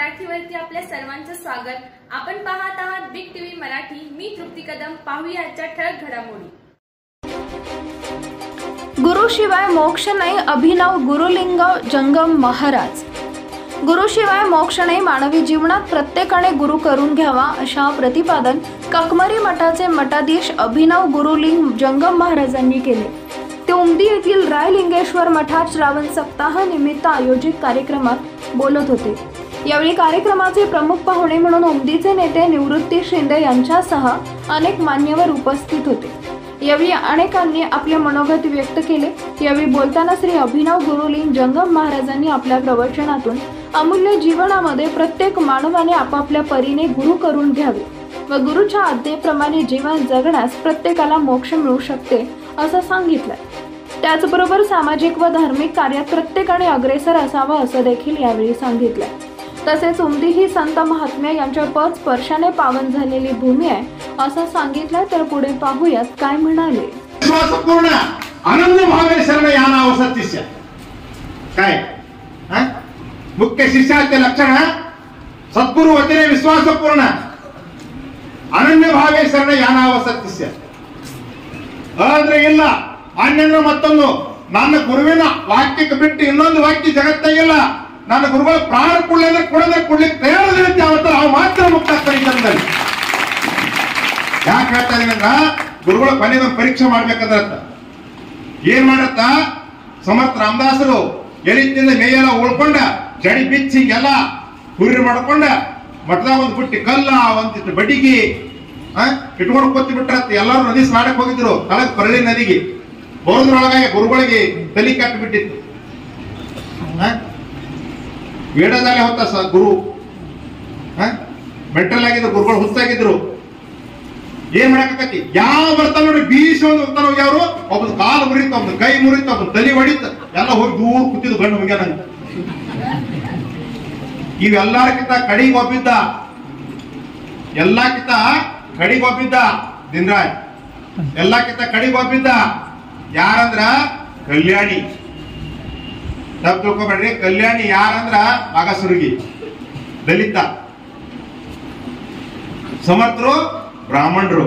मराठीवरती आपल्या सर्वांचं स्वागत। आपण पाहत आहात बिग टीव्ही मराठी। मी तृप्ती कदम। पाहूया आजच्या ठळक घडामोडी। गुरुशिवाय मोक्ष नाही, अभिनव गुरुलिंग जंगम महाराज। गुरुशिवाय मोक्ष नाही, मानवी जीवनात प्रत्येकाने गुरु करून घ्यावा अशा प्रतिपादन ककमरी मठाचे मठाधीश अभिनव गुरुलिंग जंगम महाराजांनी केले। ते उमदी येथील रायलिंगेश्वर मठात श्रावण सप्ताह निमित्त आयोजित कार्यक्रमात बोलत होते। यावेळी कार्यक्रमाचे प्रमुख पाहुणे म्हणून उमदीचे नेते निवृत्ती शिंदे यांच्यासह अनेक मान्यवर उपस्थित होते। यावेळी अनेकांनी आपले मनोगत व्यक्त केले। यावेळी बोलताना श्री अभिनव गुरुलिंग जंगम महाराजांनी आपल्या प्रवचनातून अमूल्य जीवनामध्ये प्रत्येक मानवाने आपापल्या परीने गुरु करून घ्यावे व गुरुच्या आज्ञेप्रमाणे जीवन जगण्यास प्रत्येकाला मोक्ष मिळू शकते असं सांगितलं। त्याचबरोबर सामाजिक व धार्मिक कार्यात प्रत्येकाने अग्रेसर असावं असं देखील यावेळी सांगितलं। तसेच उमदी ही संत महात्म्य यांच्या पद स्पर्शाने पावन झालेली भूमी आहे असं सांगितलं। तर पुढे पाहूयात काय म्हणाले। विश्वासपूर्ण आनंद भावे शरण यानाव सत्शिष्य काय मुख्य शिष्याचे लक्षण सद्गुरु वचने विश्वासपूर्ण ಅನನ್ಯ ಭಾವೇ ಶರಣ ಯಾನಾವ ಸತ್ಯಸ್ಯ ಅಂದ್ರೆ ಇಲ್ಲ ಅನ್ಯನ ಮತ್ತೊಂದು ನನ್ನ ಗುರುವಿನ ವಾಕ್ಯಕ್ಕೆ ಬಿಟ್ಟು ಇನ್ನೊಂದು ವಾಕ್ಯ ಜಗತ್ತಾಗಿಲ್ಲ। ನನ್ನ ಗುರುಗಳ ಪ್ರಾಣ ಕೊಡ್ಲಿಕ್ಕೆ ತಯಾರಿರುತ್ತೆ ಅವತ್ತ ಅವ ಮಾತ್ರ ಮುಕ್ತ ಪರಿಚಯದಲ್ಲಿ ಯಾಕೆ ಹೇಳ್ತಾ ಇದೀನಿ ಅಂದ್ರೆ ಗುರುಗಳ ಕೊನೆಗೆ ಪರೀಕ್ಷೆ ಮಾಡ್ಬೇಕಂದ್ರ ಏನ್ ಮಾಡತ್ತ ಸಮರ್ಥ ರಾಮದಾಸರು ಎಲಿತ್ತಿಂದ ಮೇಯೆಲ್ಲ ಉಳ್ಕೊಂಡ ಜಡಿ ಬಿಚ್ಚಿ ಎಲ್ಲ ಹುರಿ ಮಾಡ್ಕೊಂಡ ಮಠದಾಗ ಒಂದು ಬುಟ್ಟಿ ಕಲ್ಲ ಒಂದಿಟ್ಟು ಬಡಿಗಿ ಇಟ್ಕೊಂಡು ಕೊತ್ತಿ ಬಿಟ್ರತ್ ಎಲ್ಲರೂ ನದಿ ಸ್ನಾನಕ್ಕೆ ಹೋಗಿದ್ರು ತಳಗ್ ಪರಳಿ ನದಿಗೆ ಹೋದ್ರೊಳಗಾಗಿ ಗುರುಗಳಿಗೆ ತಲೆ ಕಟ್ಟಿ ಬಿಟ್ಟಿತ್ತು। ವೇಡದಲ್ಲಿ ಹೊತ್ತ ಗುರು ಮೆಂಟಲ್ ಆಗಿದ್ರು ಗುರುಗಳು ಹುಚ್ಚಾಗಿದ್ರು। ಏನ್ ಮಾಡಕತ್ತಿ ಯಾವ ಬರ್ತಾನ ನೋಡಿ ಬೀಸ ಒಂದು ಹೋಗ್ತಾನ ಹೋಗಿ ಅವರು ಒಬ್ಬನ ಕಾಲು ಮುರಿತ ಒಬ್ಬನ ಕೈ ಮುರಿತ ಒಬ್ಬನ ತಲೆ ಹೊಡಿತ ಎಲ್ಲ ಹೋಗಿ ದೂರ ಕೂತಿದ್ದು ಗಂಡು ಹೋಗ್ಯ ನಂಗೆ ಇವೆಲ್ಲಕ್ಕಿಂತ ಕಡಿಗೊಬ್ಬಿದ್ದ ಎಲ್ಲಕ್ಕಿಂತ ಕಡಿಗೊಬ್ಬಿದ್ದ ದಿನರಾಜ್ ಎಲ್ಲಕ್ಕಿಂತ ಕಡಿಗೊಬ್ಬಿದ್ದ ಯಾರಂದ್ರ ಕಲ್ಯಾಣಿ। ತಪ್ಪು ತಿಳ್ಕೊಬೇಡ್ರಿ, ಕಲ್ಯಾಣಿ ಯಾರಂದ್ರ ಮಾಗಸುರುಗಿ ದಲಿತ, ಸಮರ್ಥರು ಬ್ರಾಹ್ಮಣರು।